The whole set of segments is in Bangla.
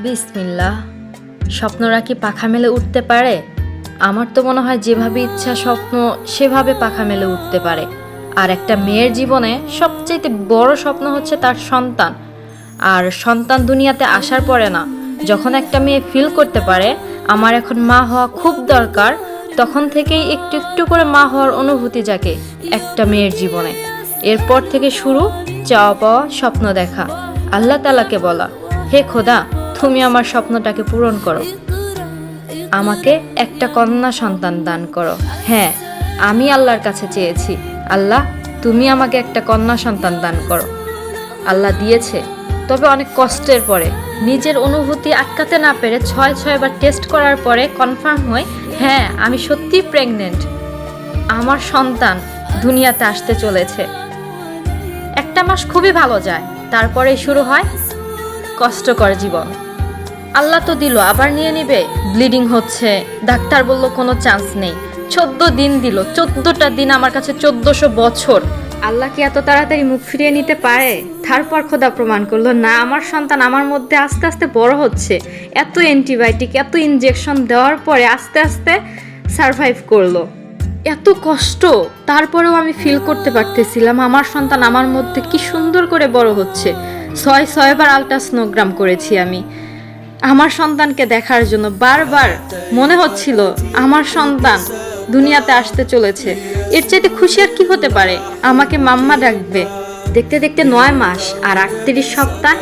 বিসমিল্লাহ। স্বপ্নরা কি পাখা মেলে উঠতে পারে? আমার তো মনে হয় যেভাবে ইচ্ছা স্বপ্ন সেভাবে পাখা মেলে উঠতে পারে। আর একটা মেয়ের জীবনে সবচেয়ে বড় স্বপ্ন হচ্ছে তার সন্তান। আর সন্তান দুনিয়াতে আসার পরে না, যখন একটা মেয়ে ফিল করতে পারে আমার এখন মা হওয়া খুব দরকার, তখন থেকেই একটু একটু করে মা হওয়ার অনুভূতি জাগে একটা মেয়ের জীবনে। এরপর থেকে শুরু চাওয়া পাওয়া, স্বপ্ন দেখা, আল্লাহ তাআলাকে বলা, হে খোদা, তুমি আমার স্বপ্নটাকে পূরণ করো, আমাকে একটা কন্যা সন্তান দান করো। হ্যাঁ, আমি আল্লাহর কাছে চেয়েছি, আল্লাহ তুমি আমাকে একটা কন্যা সন্তান দান করো। আল্লাহ দিয়েছে, তবে অনেক কষ্টের পরে। নিজের অনুভূতি আটকাতে না পেরে 6বার টেস্ট করার পরে কনফার্ম হয়, হ্যাঁ আমি সত্যিই প্রেগনেন্ট, আমার সন্তান দুনিয়াতে আসতে চলেছে। একটা মাস খুবই ভালো যায়, তারপরে শুরু হয় কষ্টকর জীবন। আল্লাহ তো দিল, আবার নিয়ে নিবে। ব্লিডিং হচ্ছে, ডাক্তার বলল কোনো চান্স নেই। 14 দিন দিল, 14টা দিন আমার কাছে 1400 বছর। আল্লাহ কি এত তাড়াতাড়ি মুখ ফিরিয়ে নিতে পারে? তারপর খোদা প্রমাণ করলো, না, আমার সন্তান আমার মধ্যে আস্তে আস্তে বড় হচ্ছে। এত অ্যান্টিবায়োটিক, এত ইনজেকশন দেওয়ার পরে আস্তে আস্তে সারভাইভ করলো। এত কষ্ট, তারপরেও আমি ফিল করতে পারতেছিলাম আমার সন্তান আমার মধ্যে কি সুন্দর করে বড় হচ্ছে। 6বার আল্ট্রাসনোগ্রাম করেছি আমি আমার সন্তানকে দেখার জন্য। বারবার মনে হচ্ছিল আমার সন্তান দুনিয়াতে আসতে চলেছে। এর চাইতে খুশি আর কি হতে পারে? আমাকে মাম্মা ডাকবে। দেখতে দেখতে 9 মাস আর 38 সপ্তাহ,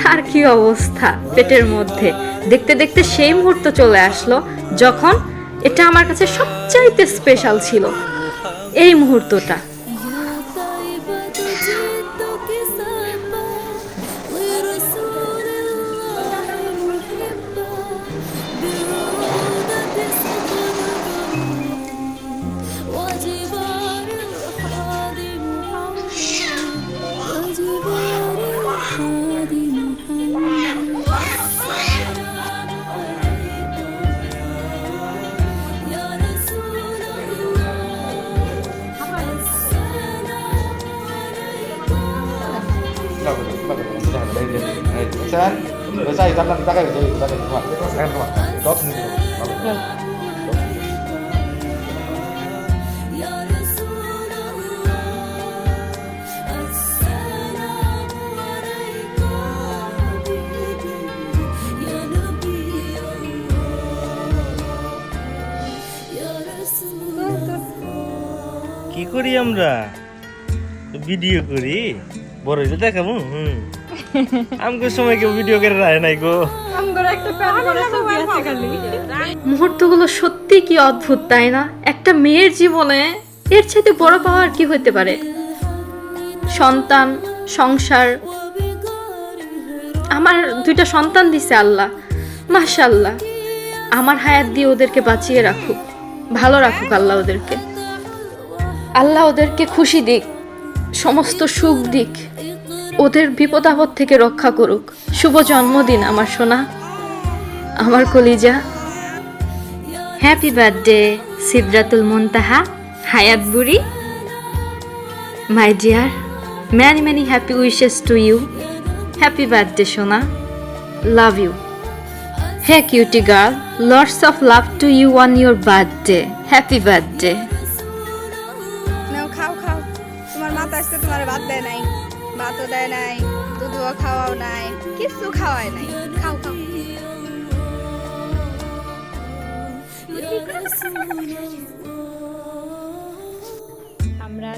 তার কি অবস্থা পেটের মধ্যে। দেখতে দেখতে সেই মুহূর্ত চলে আসলো যখন এটা আমার কাছে সবচাইতে স্পেশাল ছিল, এই মুহূর্তটা। Selesai, tangan tangan jadi tangan keluar. Tangan keluar. Dot ini. কি করি আমরা? ভিডিও করি, বড় হইলে দেখাবো। আমগো সময় কেউ ভিডিও করে রায় নাই গো। মুহূর্তগুলো সত্যি কি অদ্ভুত, তাই না? একটা মেয়ের জীবনে এর চাইতে বড় পাওয়ার কি হতে পারে? সন্তান, সংসার। আমার 2টা সন্তান দিছে আল্লাহ, মাশাআল্লাহ। আমার হায়াত দিয়ে ওদেরকে বাঁচিয়ে রাখুক, ভালো রাখুক আল্লাহ ওদেরকে। আল্লাহ ওদেরকে খুশি দিক, সমস্ত সুখ দিক, ওদের বিপদ আপদ থেকে রক্ষা করুক। শুভ জন্মদিন আমার সোনা, আমার কলিজা। হ্যাপি বার্থডে সিদরাতুল মুনতাহা, হায়াত বুড়ি। My dear, many many happy wishes to you. Happy birthday সোনা, love you. Hey cutie girl, lots of love to you on your birthday. Happy birthday. খাও খাও, তোমার মাথা আসতে তোমার ভাত দেয় নাই, ভাতও দেয় নাই, দুধও খাওয়াও নাই, কিছু খাওয়ায় নাই। খাও খাও। আমরা